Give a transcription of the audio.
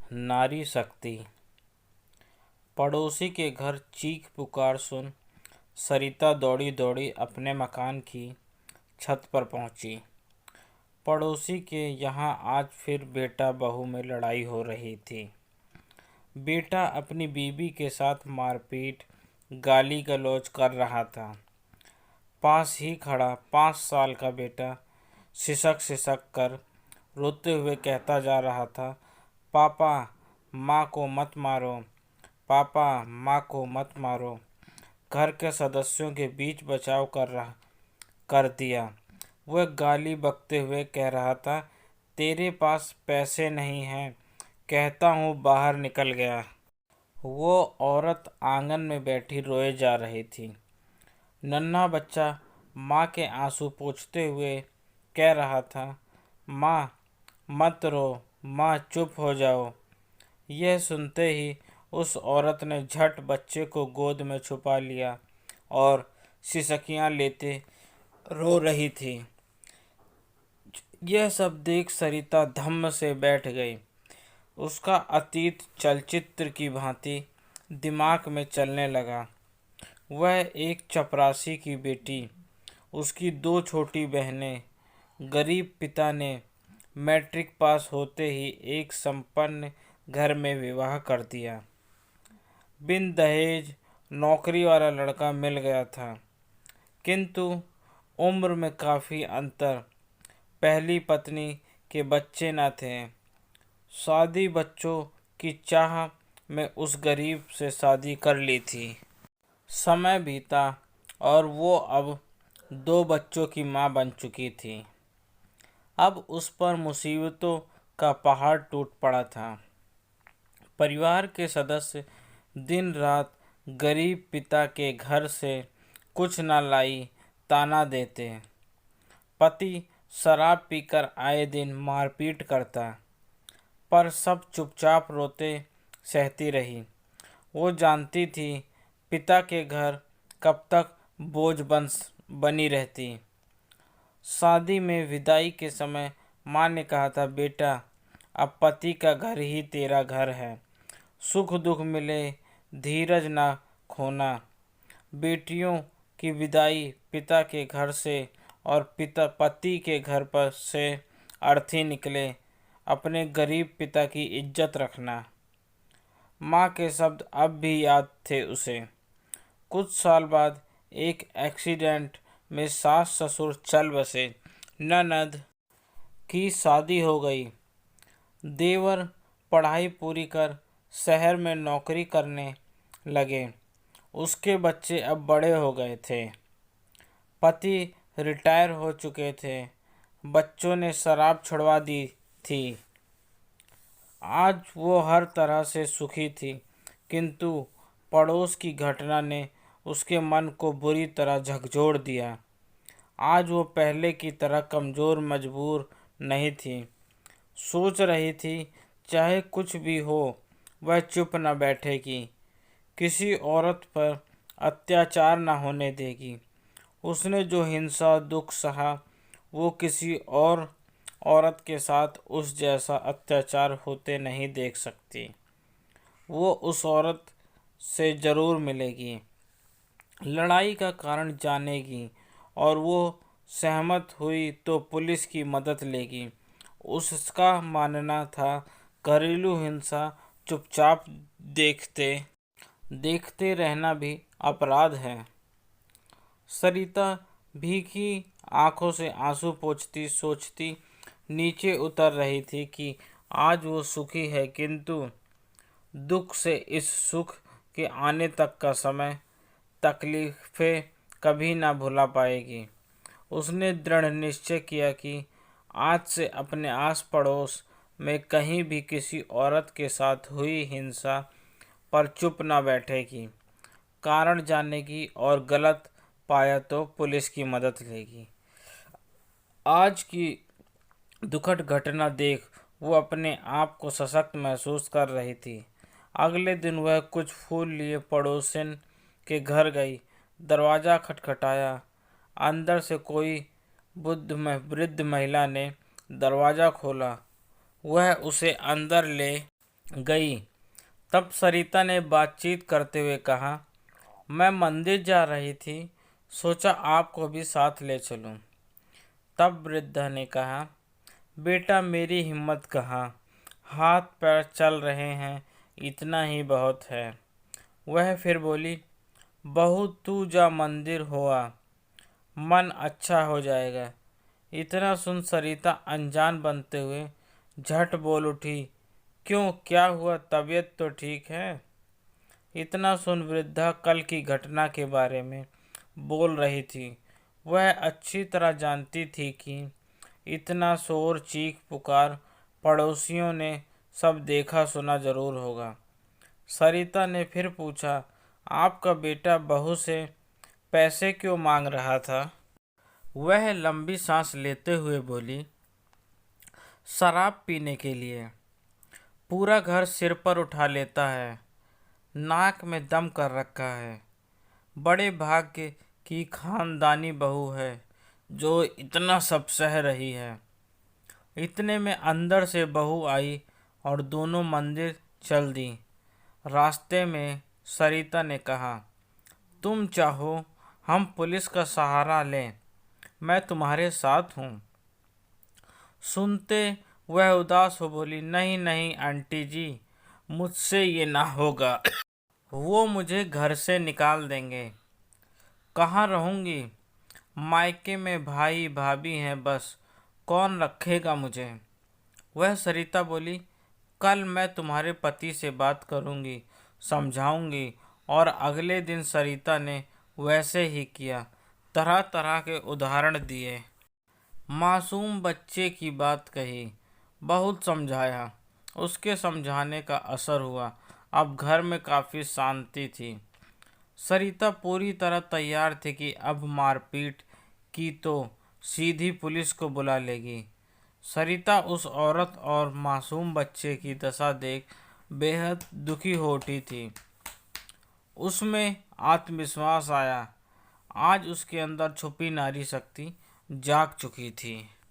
नारी शक्ति। पड़ोसी के घर चीख पुकार सुन सरिता दौड़ी दौड़ी अपने मकान की छत पर पहुंची। पड़ोसी के यहाँ आज फिर बेटा बहू में लड़ाई हो रही थी। बेटा अपनी बीवी के साथ मारपीट गाली गलौज कर रहा था। पास ही खड़ा 5 साल का बेटा सिसक सिसक कर रोते हुए कहता जा रहा था, पापा माँ को मत मारो, पापा माँ को मत मारो। घर के सदस्यों के बीच बचाव कर दिया। वह गाली बकते हुए कह रहा था, तेरे पास पैसे नहीं हैं, कहता हूँ बाहर निकल गया। वो औरत आंगन में बैठी रोए जा रही थी। नन्हा बच्चा माँ के आंसू पोंछते हुए कह रहा था, माँ मत रो, माँ चुप हो जाओ। यह सुनते ही उस औरत ने झट बच्चे को गोद में छुपा लिया और सिसकियाँ लेते रो रही थी। यह सब देख सरिता धम्म से बैठ गई। उसका अतीत चलचित्र की भांति दिमाग में चलने लगा। वह एक चपरासी की बेटी, उसकी 2 छोटी बहनें, गरीब पिता ने मैट्रिक पास होते ही एक संपन्न घर में विवाह कर दिया। बिन दहेज नौकरी वाला लड़का मिल गया था, किंतु उम्र में काफ़ी अंतर। पहली पत्नी के बच्चे न थे। शादी बच्चों की चाह में उस गरीब से शादी कर ली थी। समय बीता और वो अब 2 बच्चों की माँ बन चुकी थी। अब उस पर मुसीबतों का पहाड़ टूट पड़ा था। परिवार के सदस्य दिन रात गरीब पिता के घर से कुछ न लाई ताना देते। पति शराब पीकर आए दिन मारपीट करता, पर सब चुपचाप रोते सहती रही। वो जानती थी पिता के घर कब तक बोझ बनी रहती। शादी में विदाई के समय माँ ने कहा था, बेटा अब पति का घर ही तेरा घर है, सुख दुख मिले धीरज ना खोना। बेटियों की विदाई पिता के घर से और पति के घर पर से अर्थी निकले, अपने गरीब पिता की इज्जत रखना। माँ के शब्द अब भी याद थे उसे। कुछ साल बाद एक एक्सीडेंट में सास ससुर चल बसे। ननद की शादी हो गई। देवर पढ़ाई पूरी कर शहर में नौकरी करने लगे। उसके बच्चे अब बड़े हो गए थे। पति रिटायर हो चुके थे। बच्चों ने शराब छुड़वा दी थी। आज वो हर तरह से सुखी थी, किंतु पड़ोस की घटना ने उसके मन को बुरी तरह झकझोर दिया। आज वो पहले की तरह कमज़ोर मजबूर नहीं थी। सोच रही थी चाहे कुछ भी हो वह चुप न बैठेगी, किसी औरत पर अत्याचार न होने देगी। उसने जो हिंसा दुख सहा वो किसी और औरत के साथ उस जैसा अत्याचार होते नहीं देख सकती। वो उस औरत से ज़रूर मिलेगी, लड़ाई का कारण जानेगी और वो सहमत हुई तो पुलिस की मदद लेगी। उसका मानना था घरेलू हिंसा चुपचाप देखते देखते रहना भी अपराध है। सरिता भीगी आंखों से आंसू पोंछती सोचती नीचे उतर रही थी कि आज वो सुखी है, किंतु दुख से इस सुख के आने तक का समय तकलीफ़ें कभी ना भुला पाएगी। उसने दृढ़ निश्चय किया कि आज से अपने आस पड़ोस में कहीं भी किसी औरत के साथ हुई हिंसा पर चुप न बैठेगी, कारण जानेगी और गलत पाया तो पुलिस की मदद लेगी। आज की दुखद घटना देख वो अपने आप को सशक्त महसूस कर रही थी। अगले दिन वह कुछ फूल लिए पड़ोसन के घर गई। दरवाज़ा खटखटाया। अंदर से कोई वृद्ध महिला ने दरवाज़ा खोला। वह उसे अंदर ले गई। तब सरिता ने बातचीत करते हुए कहा, मैं मंदिर जा रही थी, सोचा आपको भी साथ ले चलूं। तब वृद्धा ने कहा, बेटा मेरी हिम्मत कहाँ, हाथ पैर चल रहे हैं, इतना ही बहुत है। वह फिर बोली, बहू तू जा मंदिर हुआ, मन अच्छा हो जाएगा। इतना सुन सरिता अनजान बनते हुए झट बोल उठी, क्यों, क्या हुआ, तबीयत तो ठीक है? इतना सुन वृद्धा कल की घटना के बारे में बोल रही थी। वह अच्छी तरह जानती थी कि इतना शोर चीख पुकार पड़ोसियों ने सब देखा सुना जरूर होगा। सरिता ने फिर पूछा, आपका बेटा बहू से पैसे क्यों मांग रहा था? वह लंबी सांस लेते हुए बोली, शराब पीने के लिए। पूरा घर सिर पर उठा लेता है, नाक में दम कर रखा है। बड़े भाग्य की खानदानी बहू है जो इतना सब सह रही है। इतने में अंदर से बहू आई और दोनों मंदिर चल दी। रास्ते में सरिता ने कहा, तुम चाहो हम पुलिस का सहारा लें, मैं तुम्हारे साथ हूँ। सुनते वह उदास हो बोली, नहीं नहीं आंटी जी, मुझसे ये ना होगा। वो मुझे घर से निकाल देंगे। कहाँ रहूँगी? मायके में भाई भाभी हैं बस, कौन रखेगा मुझे? वह सरिता बोली, कल मैं तुम्हारे पति से बात करूँगी, समझाऊँगी। और अगले दिन सरिता ने वैसे ही किया, तरह तरह के उदाहरण दिए, मासूम बच्चे की बात कही, बहुत समझाया। उसके समझाने का असर हुआ। अब घर में काफ़ी शांति थी। सरिता पूरी तरह तैयार थी कि अब मारपीट की तो सीधी पुलिस को बुला लेगी। सरिता उस औरत और मासूम बच्चे की दशा देख बेहद दुखी हो उठी थी। उसमें आत्मविश्वास आया। आज उसके अंदर छुपी नारी शक्ति जाग चुकी थी।